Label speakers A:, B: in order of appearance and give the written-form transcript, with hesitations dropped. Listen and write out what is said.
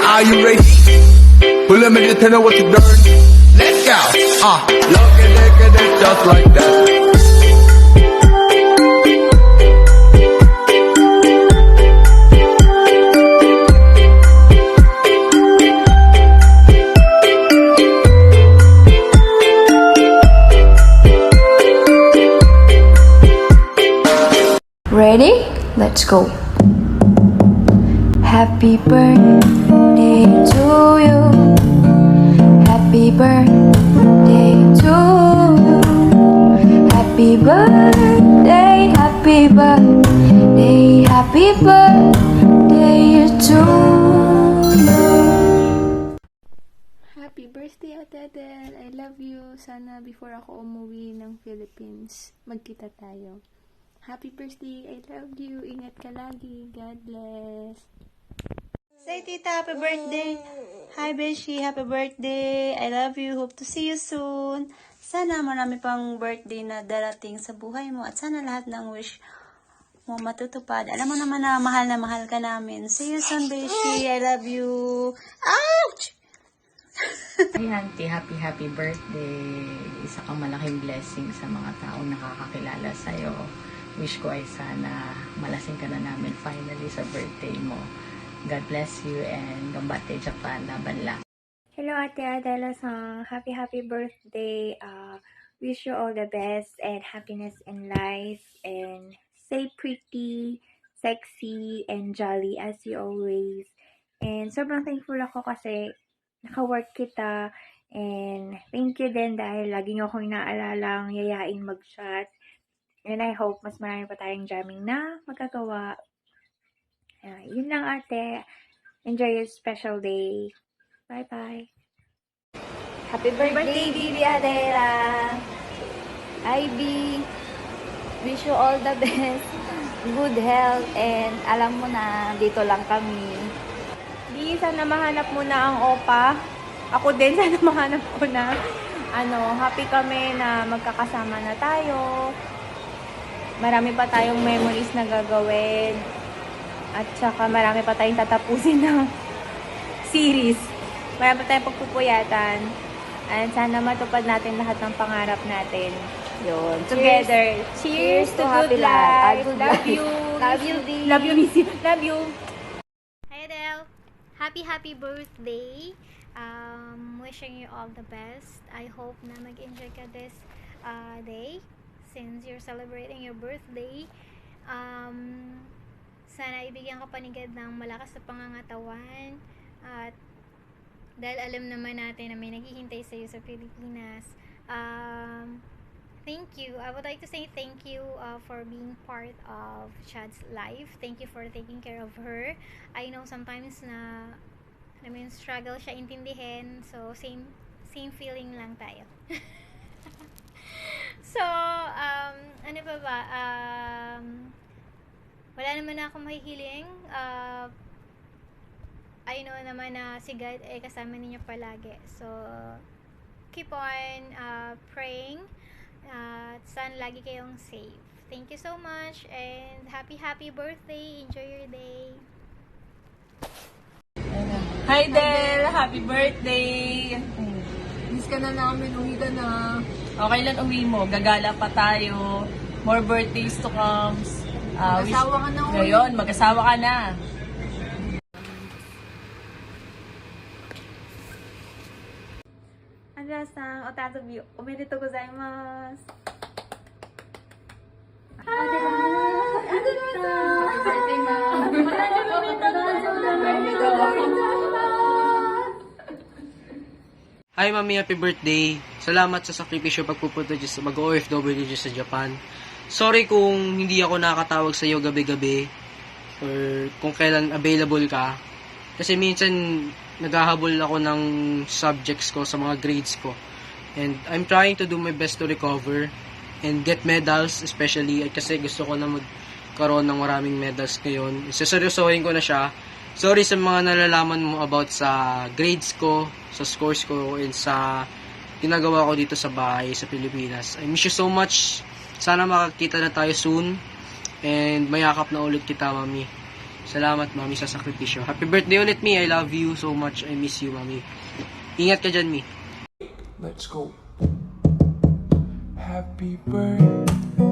A: Are you ready? Well, let me just tell you what you learn. Let's go. Look at it just like that.
B: Ready? Let's go. Happy birthday to you. Happy birthday to you. Happy birthday, happy birthday, happy birthday to you.
C: Happy birthday, Ate Adele. I love you. Sana before ako umuwi ng Philippines, magkita tayo. Happy birthday. I love you. Ingat ka lagi. God bless.
D: Say, Tita, happy birthday. Hi, Beshi. Happy birthday. I love you. Hope to see you soon. Sana marami pang birthday na darating sa buhay mo at sana lahat ng wish mo matutupad. Alam mo naman na mahal ka namin. See you soon, Beshi. I love you. Ouch!
E: Hi, Auntie. Happy birthday. Isa kang malaking blessing sa mga taong nakakakilala sa'yo. Wish ko ay sana malasing ka na namin finally sa birthday mo. God bless you and gambate Japan. Laban lang.
F: Hello, Ate Adela-san. Happy birthday. Wish you all the best and happiness in life. And stay pretty, sexy, and jolly as you always. And sobrang thankful ako kasi naka-work kita. And thank you din dahil lagi niyo akong inaalalang yayain mag-chat. And I hope mas marami pa tayong jamming na magagawa. Yun lang, ate. Enjoy your special day. Bye-bye.
B: Happy birthday, Bibi Adela. Ivy, wish you all the best. Good health and alam mo na, dito lang kami.
F: Di, sana mahanap mo na ang opa. Ako din, sana mahanap ko na. Happy kami na magkakasama na tayo. Marami pa tayong memories na gagawin. At saka marami pa tayong tatapusin na series. Marami pa tayong pagpupuyatan. And sana matupad natin lahat ng pangarap natin.
B: Yun.
F: Together. Cheers to good life. Love you.
B: Love you, Di.
F: Love you, Missy. Love you.
G: Hi Adele! Happy birthday! Wishing you all the best. I hope na mag-enjoy ka this day since you're celebrating your birthday. Sana ibigyan ka panigad ng malakas na pangangatawan at dahil alam naman natin na may naghihintay sa iyo sa Pilipinas. Thank you. I would like to say thank you for being part of Chad's life. Thank you for taking care of her. I know sometimes na struggle siya intindihin. So, same feeling lang tayo. So, ano pa ba? Wala naman na akong mahihiling. I know naman na si God ay kasama ninyo palagi. So, keep on praying. Sana lagi kayong safe. Thank you so much and happy birthday. Enjoy your day.
D: Hi, Del. Happy birthday.
C: Miss ka na namin. Uwi ka na.
D: Okay lang uwi mo. Gagala pa tayo. More birthdays to come.
C: Mag-asawa ka na uwi.
D: Ngayon, mag-asawa ka na.
F: Andrea-san, otatsubi, omedetou gozaimasu.
H: Hi Mami, happy birthday. Salamat sa sakripisyo pagpupunta dyan sa mag-OFW dyan sa Japan. Sorry kung hindi ako nakakatawag sa iyo gabi-gabi or kung kailan available ka. Kasi minsan naghahabol ako ng subjects ko sa mga grades ko. And I'm trying to do my best to recover and get medals especially kasi gusto ko na magkaroon ng maraming medals ngayon. Seseryosohin ko na siya. Sorry sa mga nalalaman mo about sa grades ko, sa scores ko, and sa ginagawa ko dito sa bahay sa Pilipinas. I miss you so much. Sana makakita na tayo soon and mayakap na ulit kita, Mami. Salamat, Mami, sa sakripisyo. Happy birthday ulit, Mi. I love you so much. I miss you, Mami. Ingat ka dyan, Mi.
A: Let's go. Happy birthday